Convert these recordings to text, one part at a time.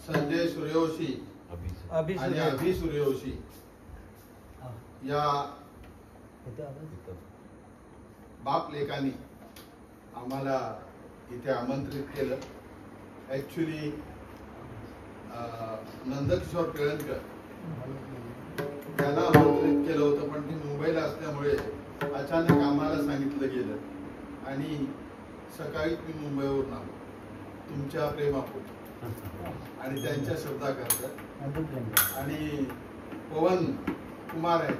संजय सूर्यवंशी आणि अभि सूर्यवंशी या बाप लेकांनी आम्हाला इथे आमंत्रित केलं. ऍक्च्युली नंदकिशोर केळनकर त्यांना आमंत्रित केलं होतं, पण ती मुंबईला असल्यामुळे अचानक आम्हाला सांगितलं गेलं आणि सकाळी मी मुंबईवरून आलो तुमच्या प्रेमापोटी आणि त्यांच्या शब्दाकरता. आणि पवन कुमार आहे,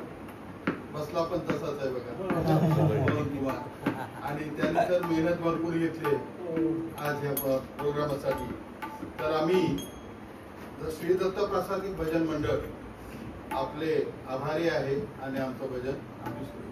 बसला पण तसाच आहे बघा, पवन कुमार. आणि त्यांनी तर मेहनत भरपूर घेतली आज या प्रोग्रामासाठी. तर आम्ही श्री दत्त प्रसादी भजन मंडळ आपले आभारी आहे आणि आमचं भजन आम्ही सुरू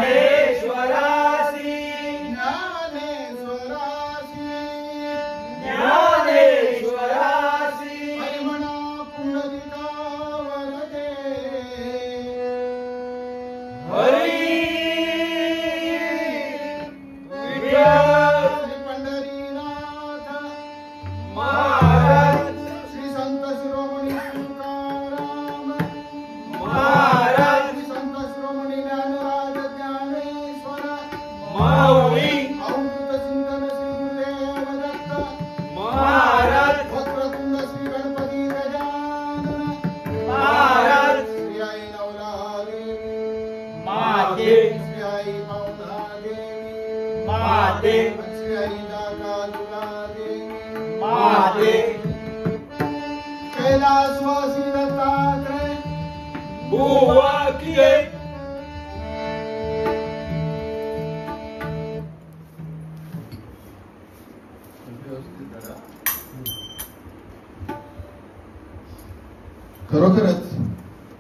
ज्ञानेश्वरासी माते श्री आईला कालुला दे माते कैलासवासी दत्तात्रय बुवा किए खरोखरच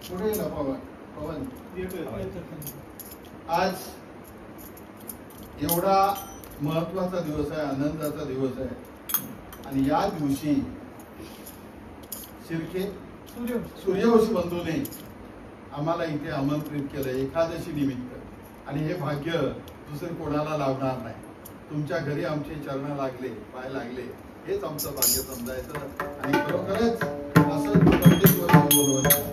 पुढे गेला पवन आज एवढा महत्वाचा दिवस आहे, आनंदाचा दिवस आहे आणि या दिवशी शिर्के सूर्यवंशी बंधूने आम्हाला इथे आमंत्रित केलं एकादशी निमित्त आणि हे भाग्य दुसरे कोणाला लाभणार नाही. तुमच्या घरी आमचे चरण लागले, पाय लागले, हेच आमचं भाग्य समजायचं आणि खरोखरच असं प्रत्येक वर्षी बोलवायचं.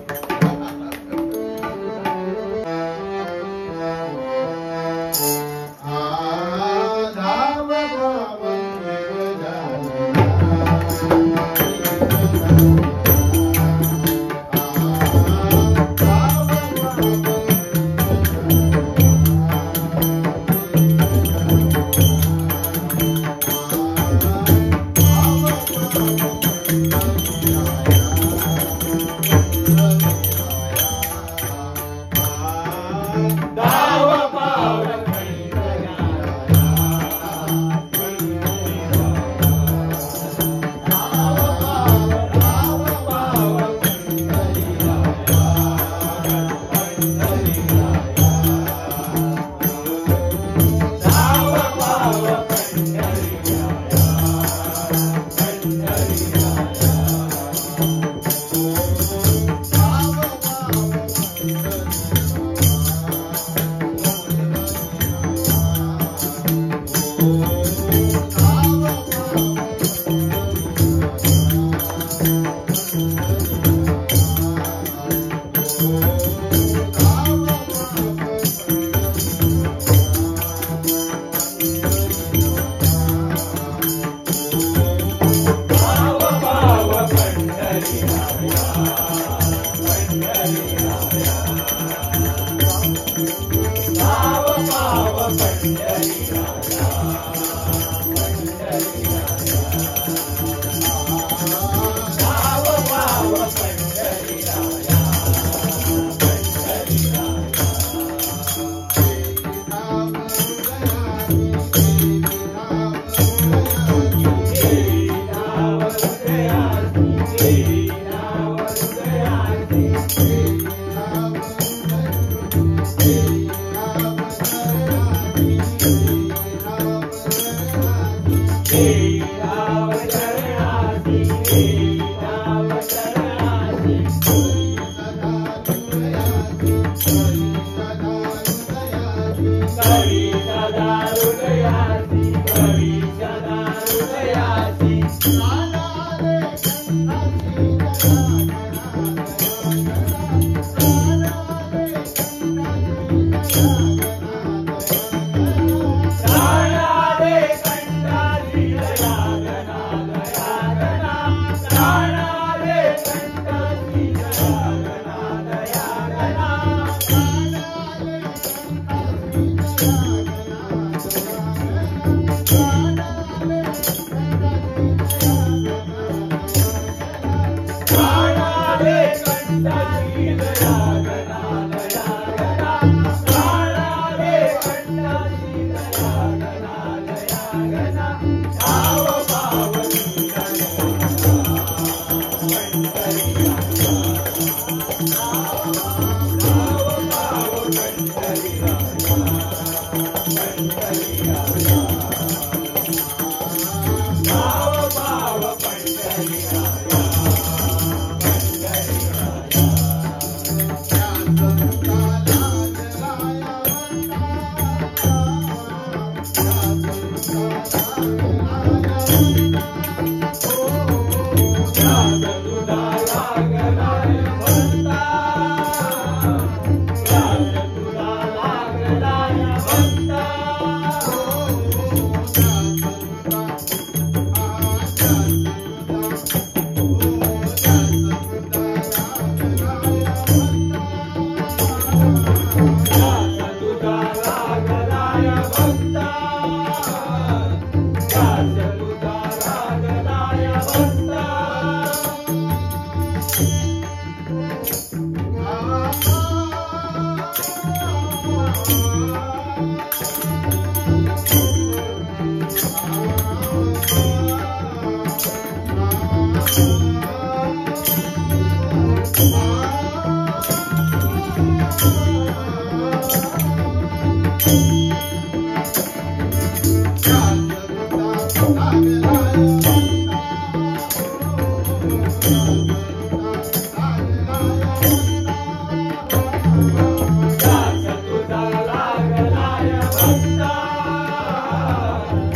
भक्ता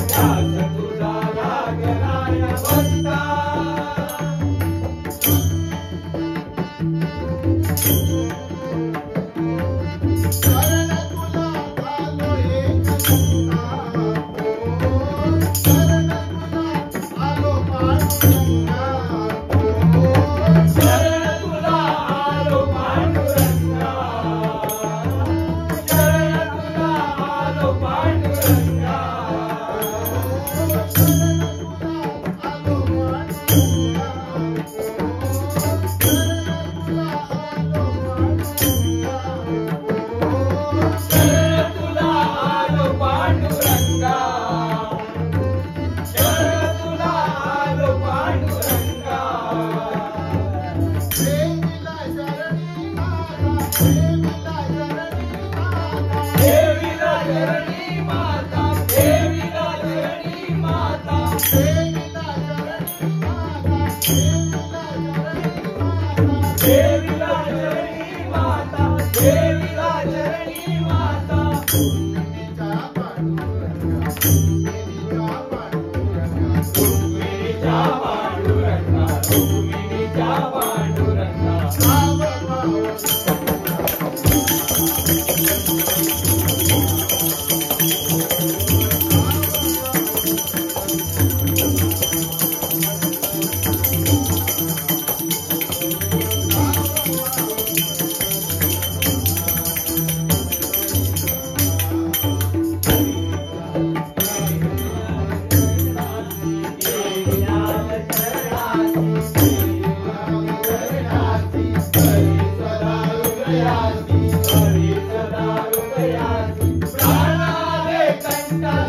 ध्यास तुझा लागलाय भक्ता प्राणाले कंटा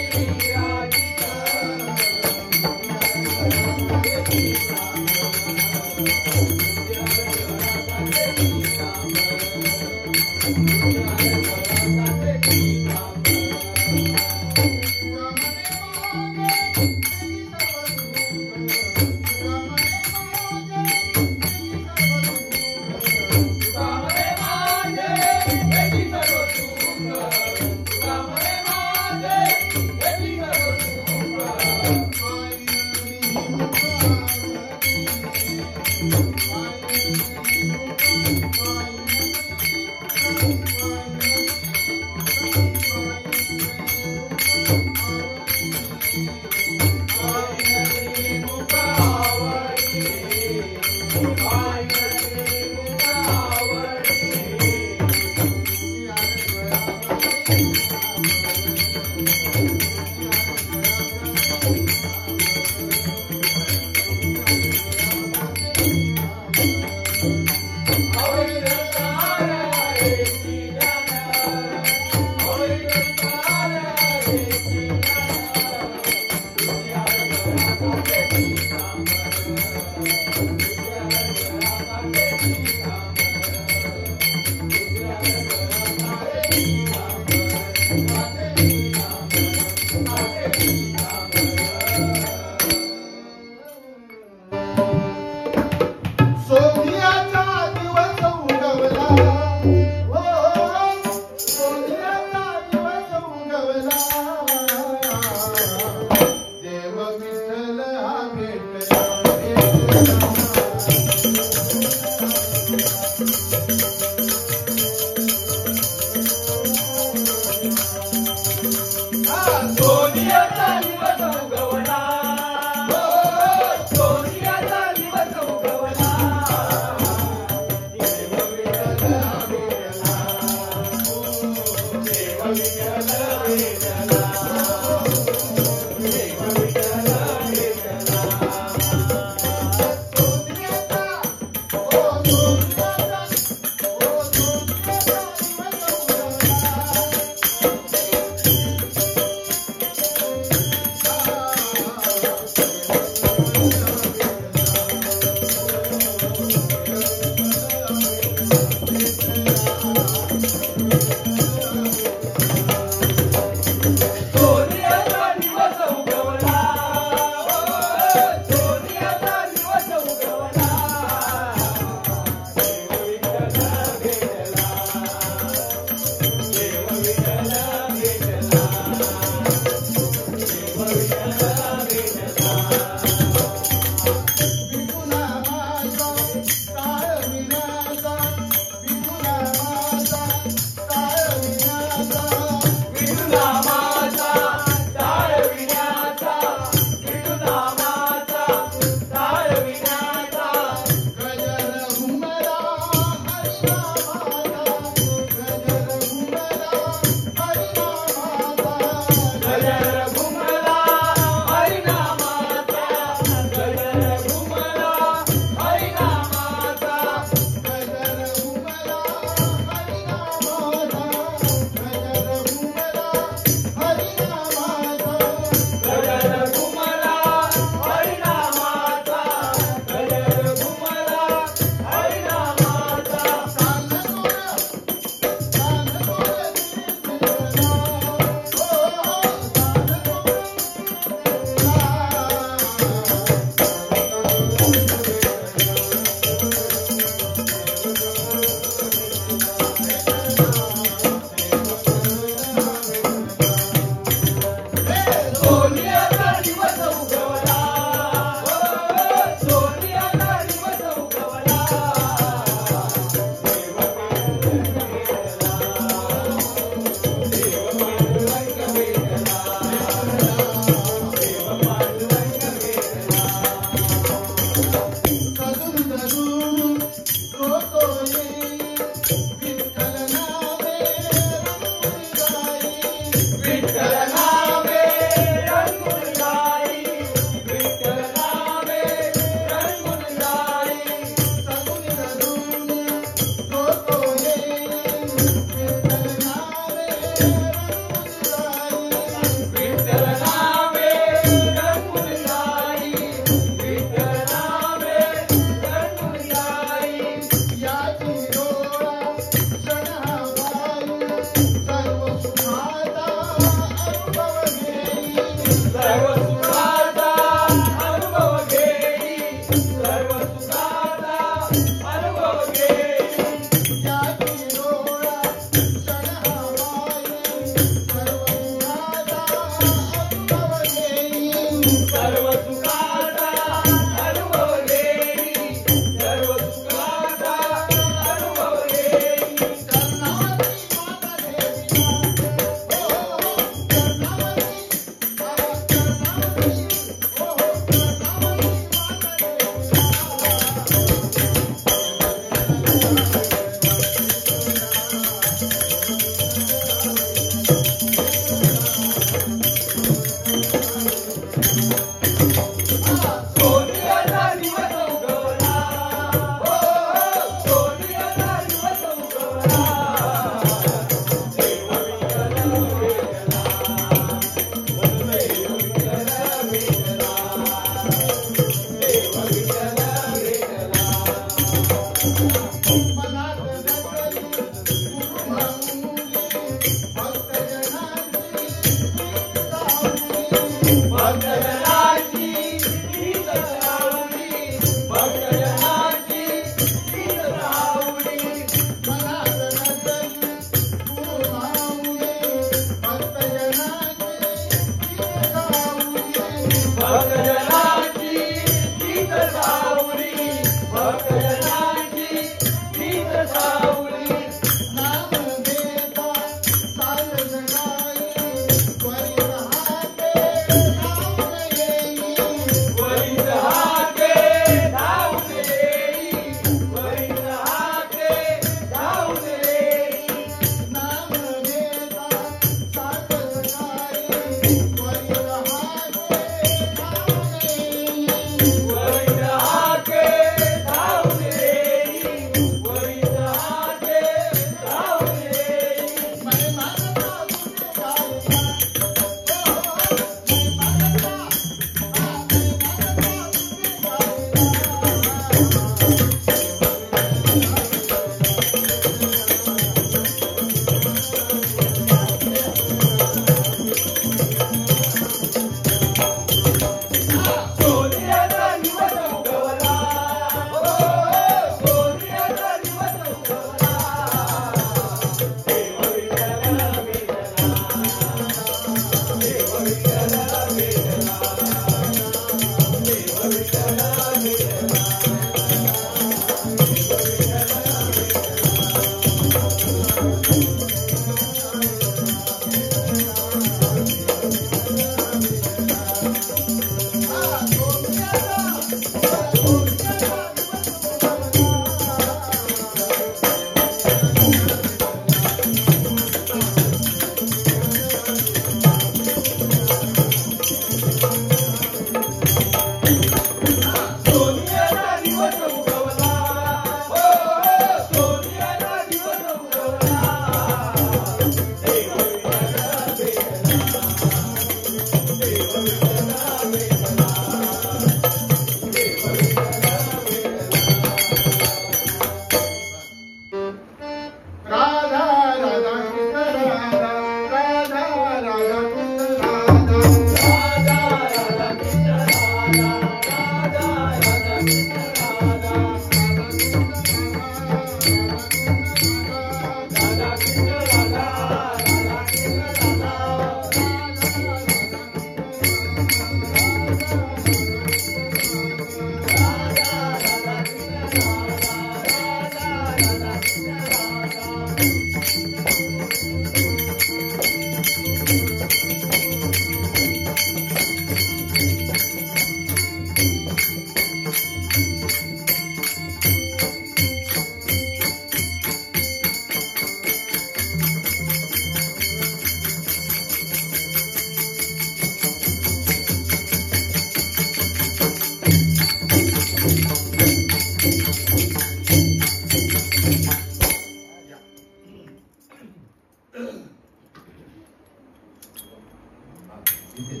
श्री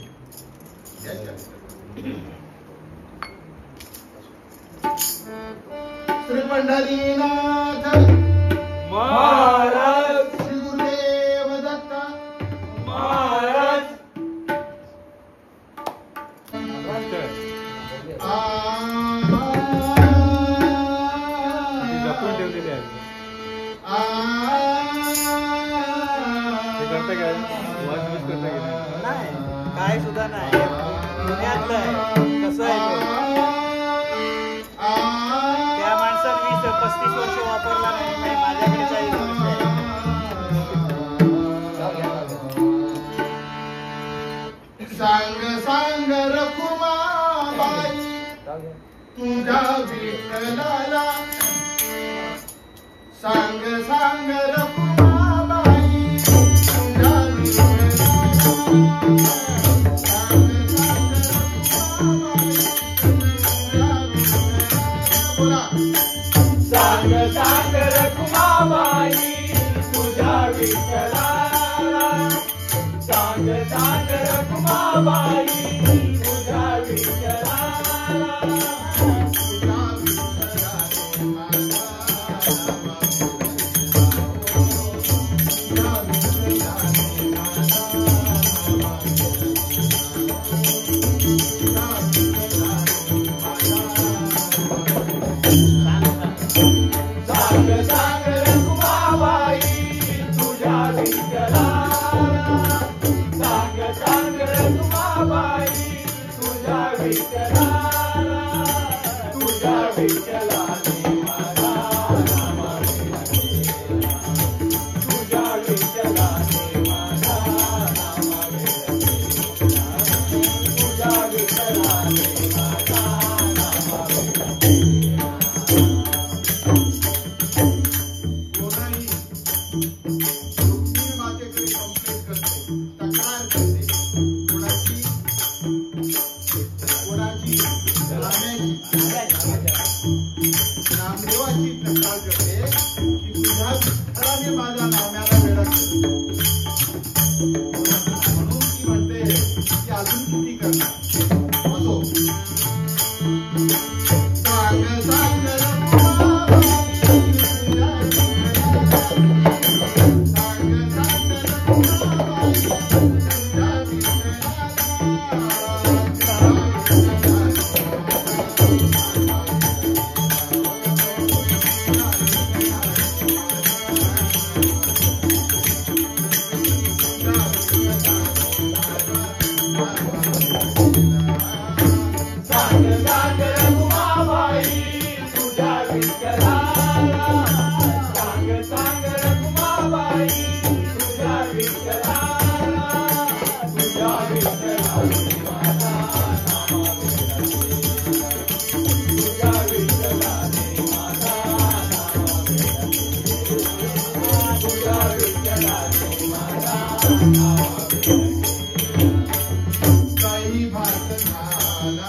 पंढरीनाथ महाराज, श्री गुरुदेव दत्त महाराज. जपून ठेवलेली आहे ते करता काय वाज यूज करता की नाही काय सुद्धा नाही पुण्यातलं आहे कसं आहे ते? त्या माणसाने 20-35 वर्ष वापरला नाही काही माझ्याकडे 40 वर्ष आहे. सांग सांग रखुमाबाई तुझ्या विठ्ठलाला सांग सांग रखुमाबाई तुझ्या विठ्ठलाला सांग सांग रखुमाबाई तुझ्या विठ्ठलाला सांग सांग रखुमाबाई तुझ्या विठ्ठलाला. तुझ्या सांग सांग रखुमाबाई तुझ्या विठ्ठलाला. सांग सांग रखुमाबाई तुझ्या विठ्ठलाला. तुझ्या विठ्ठलाने माझा नाम घेतला. तुझ्या विठ्ठलाने माझा नाम घेतला. तुझ्या विठ्ठलाने माझा नाम घेतला. कोणाही रुक्मिणी मातेकडे कंप्लेंट करते, तक्रार करते, कोणाची नामदेवाची तक्रार करते की तुझ्या विठ्ठलाने माझ्या नाम्याला वेडा केलं. म्हणून ती म्हणते की अजून किती करणार. असो सांग सांग रखुमाबाई तुझ्या सांग सांग रखुमाबाई तुझ्या विठ्ठलाला. सांग सांग रखुमाबाई तुझ्या विठ्ठलाला. तुझ्या विठ्ठलाने माझा नाम घेतला. तुझ्या विठ्ठलाने माझा नाम घेतला. तुझ्या विठ्ठलाने माझा नाम घेतला. काही भात झाला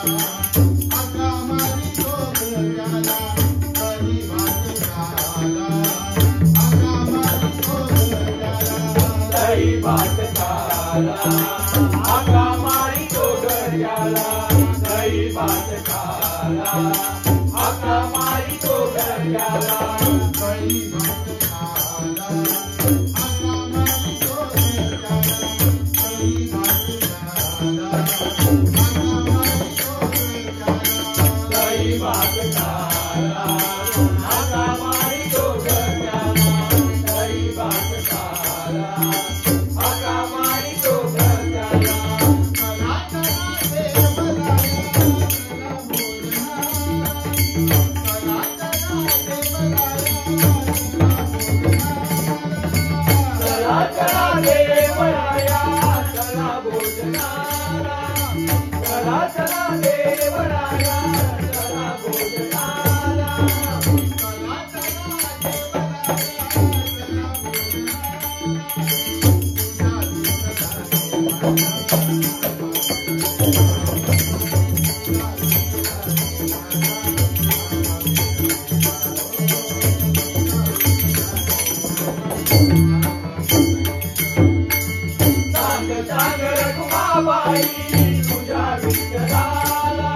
आका माझी गोगऱ्याला. काही भात झाला आका माझी गोगऱ्याला. दही भात खाला आका मारी गोगऱ्याला. दही भात खाला आका मारी गोगऱ्याला. काही भात झाला आका माझी गोगऱ्याला. काही भात झाला आका माझी गोगऱ्याला. दही भात खाला आका मारी गोगऱ्याला. दही भात खाला आका मारी गोगऱ्याला. चला चला देवराया चला बोलना. चला चला देवराया चला बोलना. चला चला देवराया चला भोजनाला. चला चला देवराया चला सांग सांग रखुमाबाई रखुमाबाई तुझ्या विठ्ठलाला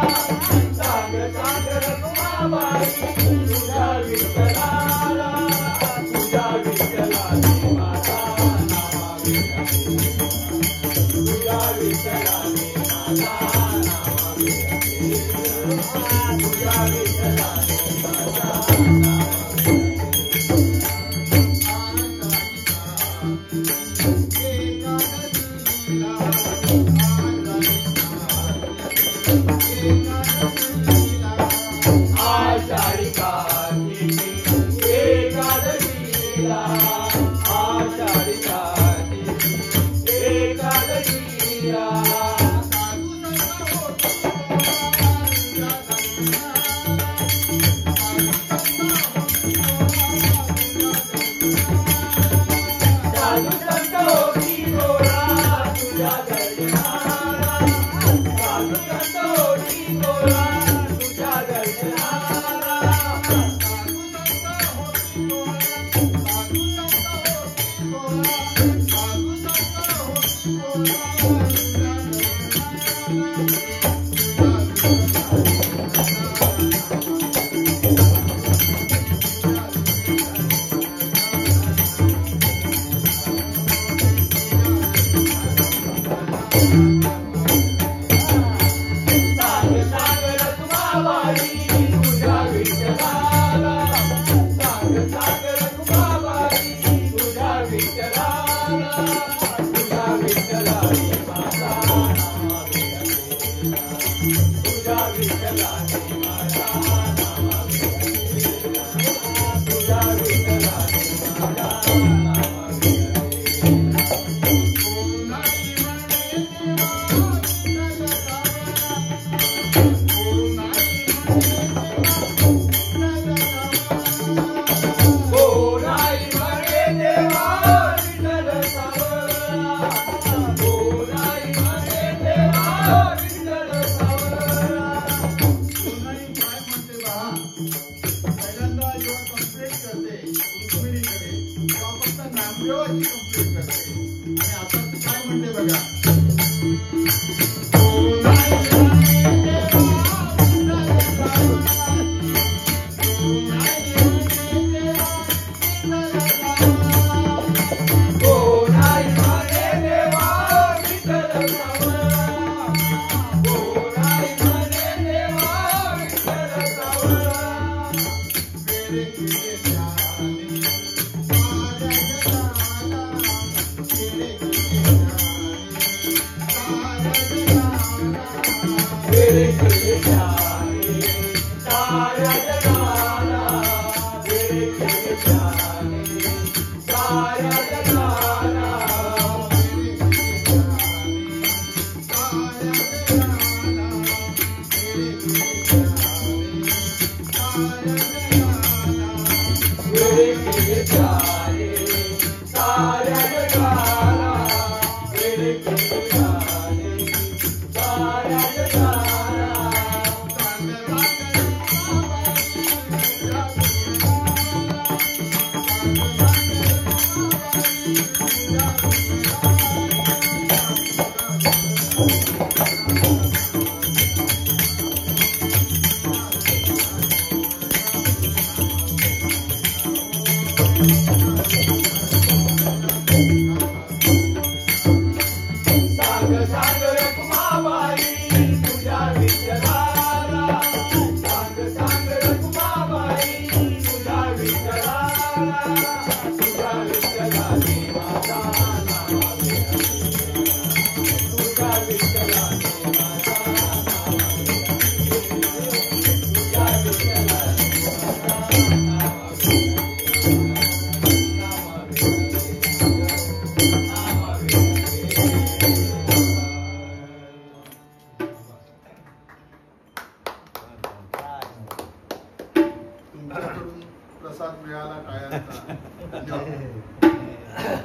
सांग सांग रखुमाबाई तुझ्या विठ्ठलाला तुझ्या विठ्ठलाची माता नावावी तुझ्या विठ्ठलाची माता नावावी तुझ्या विठ्ठलाची माता आषाढी कार्तिकी एकादशीला आषाढी कार्तिकी एकादशीला साधू संत होती गोळा तुझ्या दर्शनाला साधू संत होती गोळा तुझ्या दर्शनाला सांग सांग रखुमाबाई तुझ्या विठ्ठलाला सांग सांग रखुमाबाई तुझ्या विठ्ठलाला तुझ्या विठ्ठलाची माता नावावी तुझ्या विठ्ठलाची माता नावावी तुझ्या विठ्ठलाची माता नावावी बोलाई म्हणे देवा विठ्ठल सावळा बोलाई म्हणे देवा विठ्ठल सावळा सोनाई काय म्हणते पहा, पहिल्यांदा जेव्हा कंप्लेंट करते रुक्मिणीकडे तेव्हा फक्त नामदेवाची कंप्लेंट करते आणि आता ती काय म्हणते बघा बोलाई म्हणे देवा विठ्ठल सावळा बोलाई म्हणे देवा विठ्ठल सावळा वेडे केले ध्यानी माझ्या जगाला, वेडे केले ध्यानी साऱ्या जगाला. वेळे केले ध्यानी साऱ्या जगाला वेळे केले ध्यानी साऱ्या जगाला वेळे केले ध्यानी साऱ्या जगाला सांग सांग रखुमाबाई तुझ्या विठ्ठलाला सांग सांग रखुमाबाई तुझ्या विठ्ठलाला तुझ्या विठ्ठलाची माता नावावी तुझ्या विठ्ठलाची माता नावावी तुझ्या विठ्ठलाची माता नावावी तुमच्याकडून प्रसाद मिळाला टाळ्यांचा. धन्यवाद.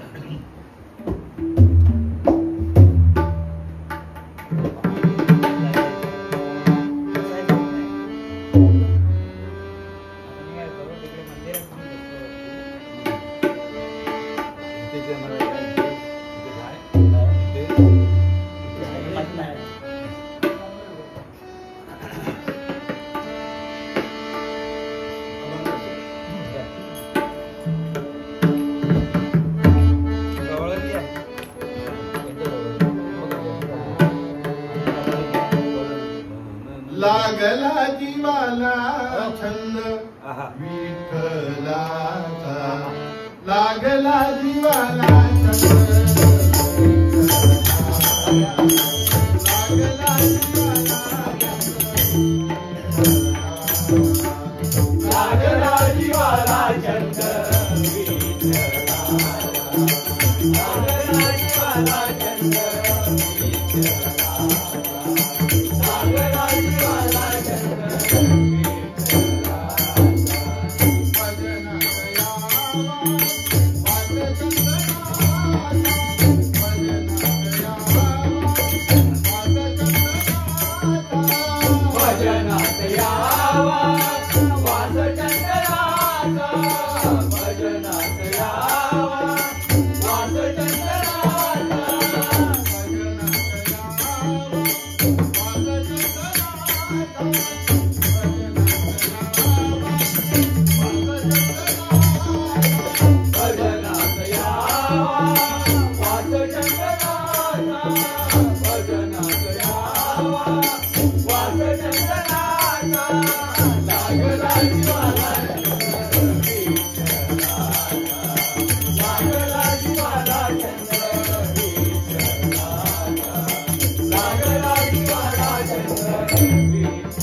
लागला जीवाला छंद आहा. विठ्ठलाचा लागला जीवाला छंद लागला लागला जीवाला छंद भजनात यावा वास चंद्राचा भजनात यावा वास चंद्राचा भजनात यावा वास चंद्राचा भजनात यावा वास चंद्राचा लागला जीवाला लागला जीवाला चंद्र लागला जीवाला चंद्र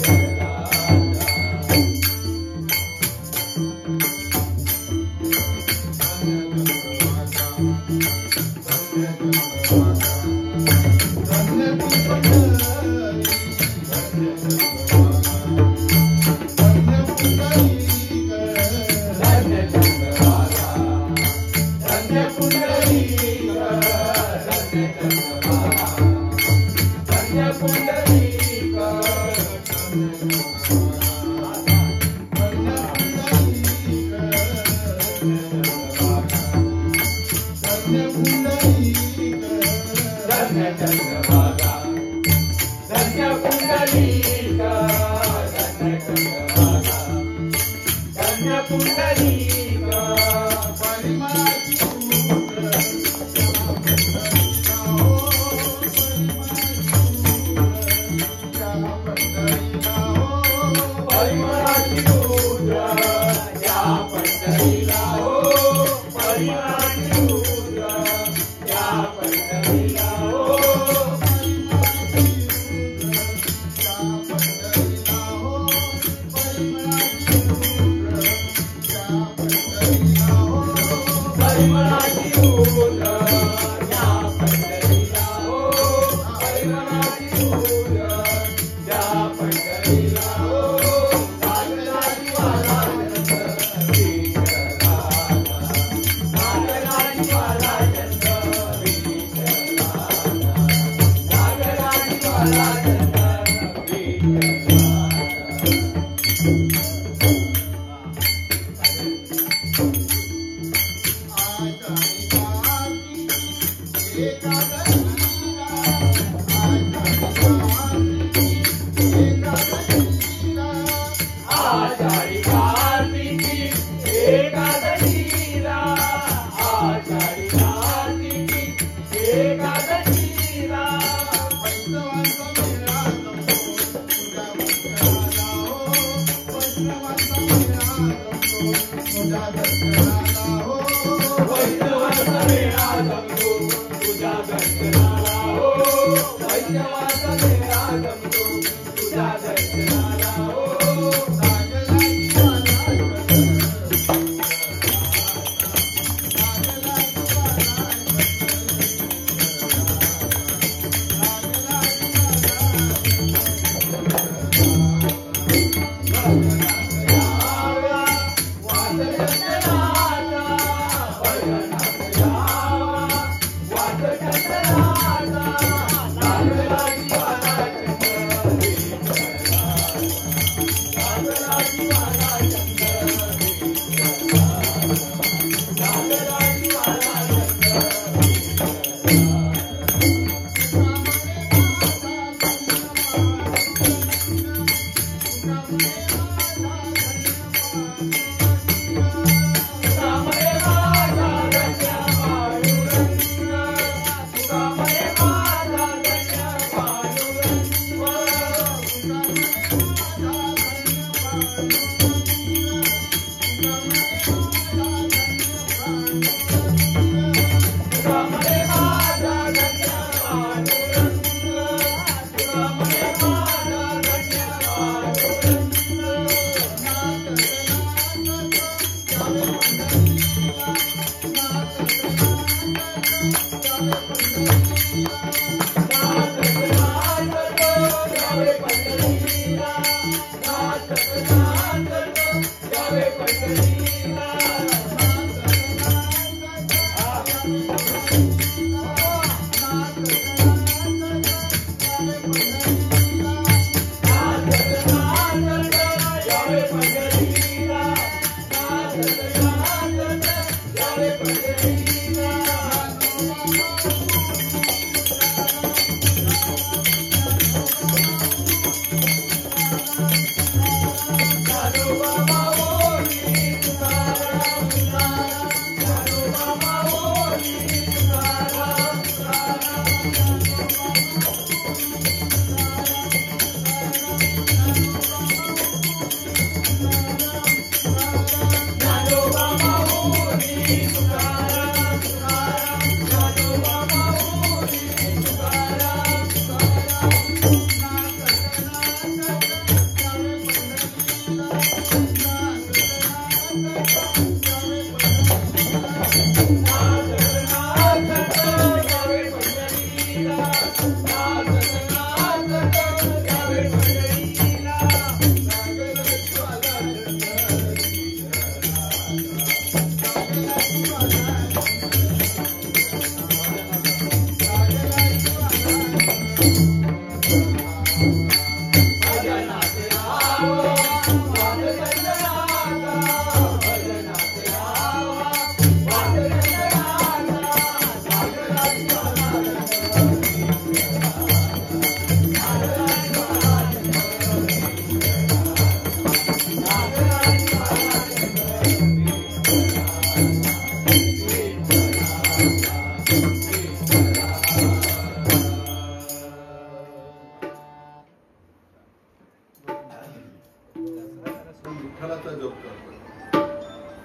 विठ्ठलाचा जप करतो.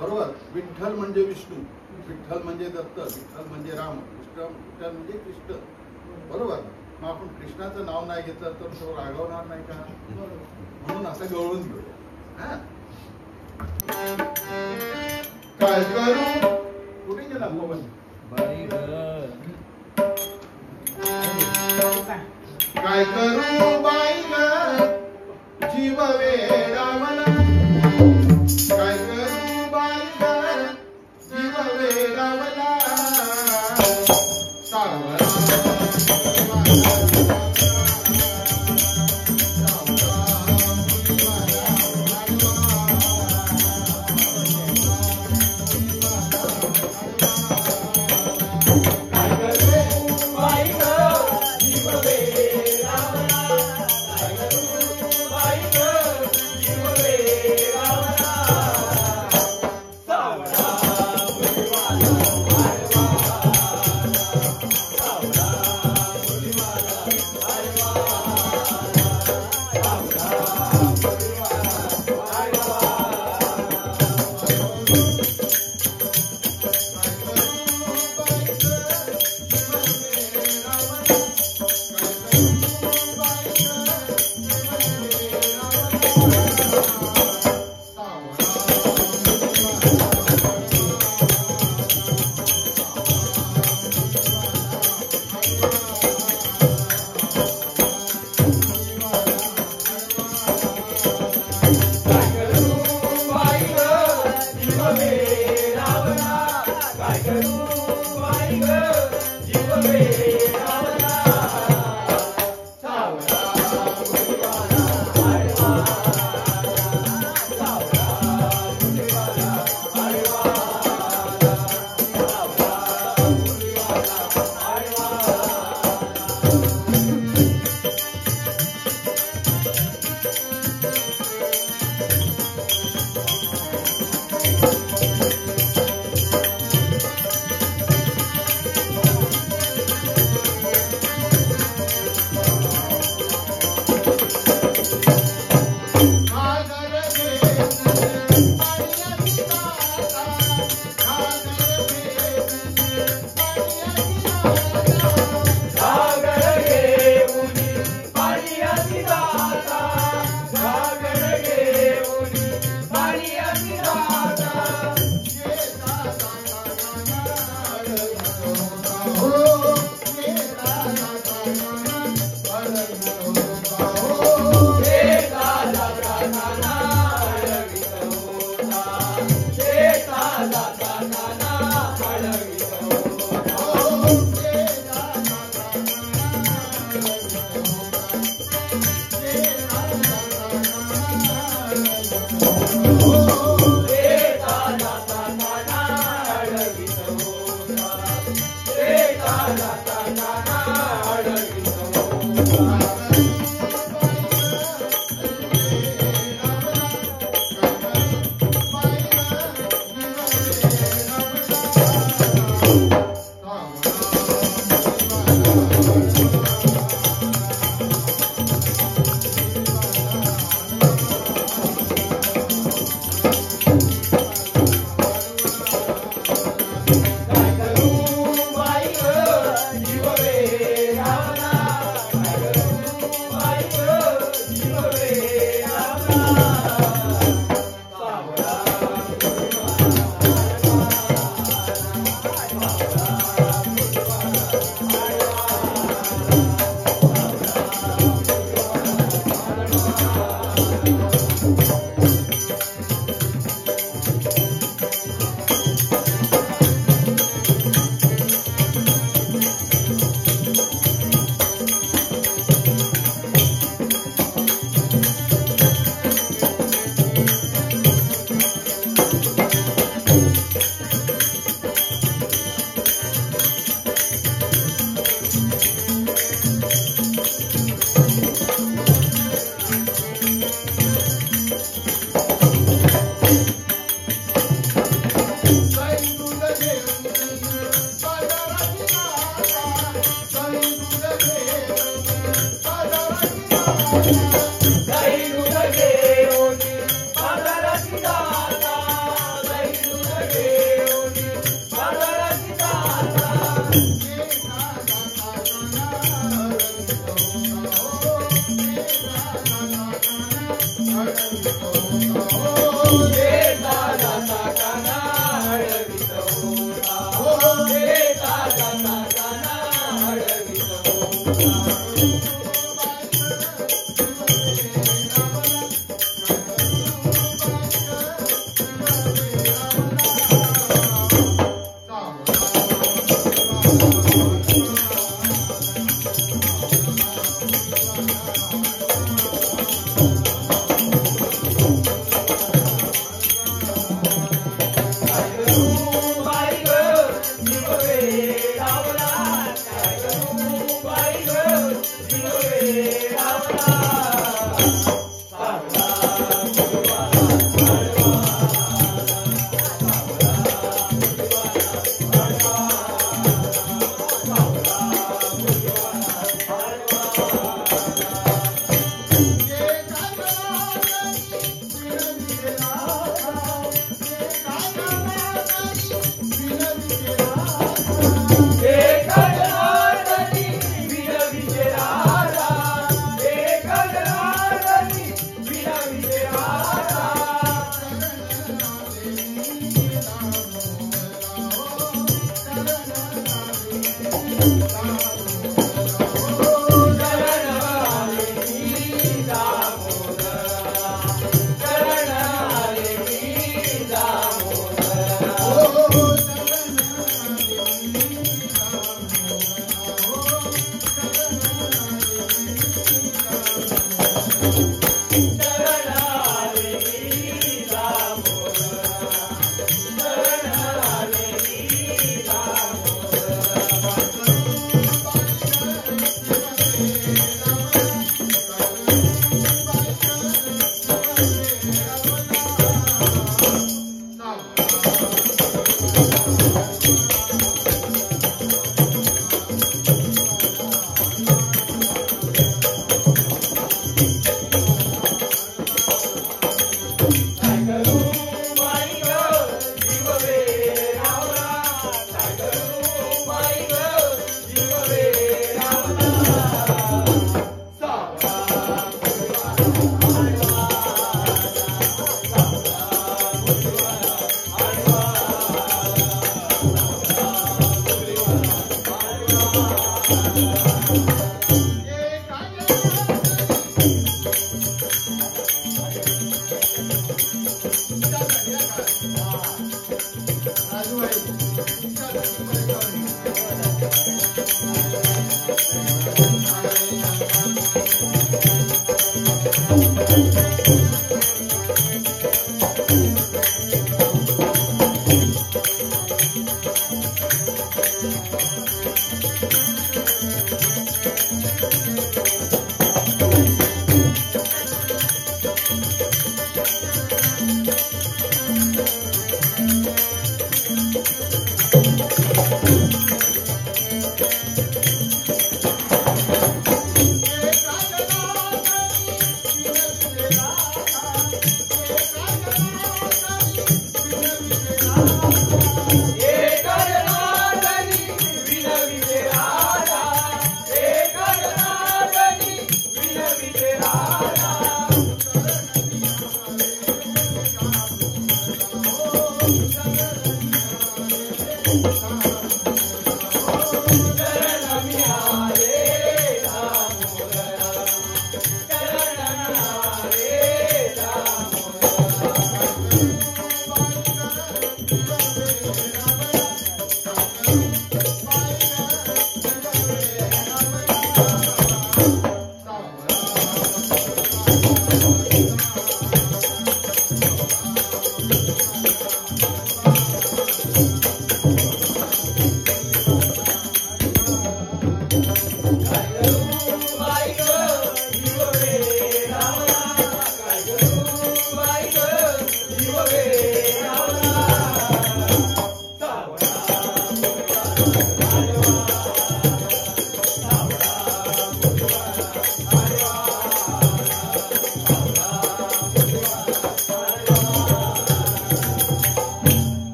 बरोबर. विठ्ठल म्हणजे विष्णू, विठ्ठल म्हणजे दत्त, विठ्ठल म्हणजे राम, विठ्ठल म्हणजे कृष्ण. बरोबर. मग आपण कृष्णाचं नाव नाही घेतलं तर तो रागवणार नाही का? म्हणून असं गवळून घेऊया. काय करू? कुठे गेला मोबाईल? काय करू बाई ग जीव वेडावला, काय करू बाई ग जीव वेडावला, सावरा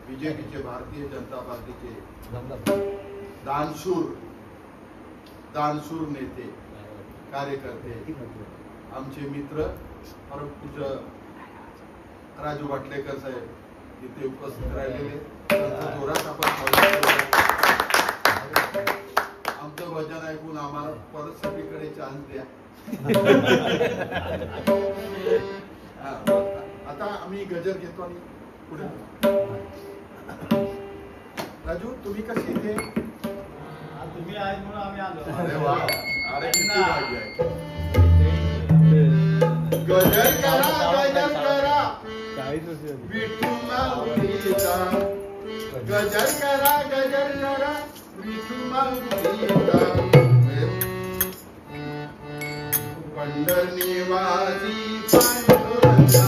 बीजेपीचे भारतीय जनता पार्टीचे दानशूर नेते कार्यकर्ते आमचे मित्र परमपूज्य राजू वाटलेकर साहेब इथे उपस्थित राहिलेले त्यांचं जोरात आपण स्वागत करूया. आमचं भजन ऐकून आम्हाला परत सगळीकडे चान्स द्या. आता आम्ही गजर घेतो आणि पुढे. राजू तुम्ही कशी इथे? तुम्ही आज म्हणून आम्ही आलो. अरे वा, अरे किती भाग्य आहे. गजर करा 40 वर्ष विठू माऊलीचा. गजर करा विठू माऊलीचा. पंढरनिवासी पांडुरंगाचा.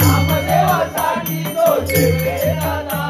नामदेवासाठी तो जेवे दादा.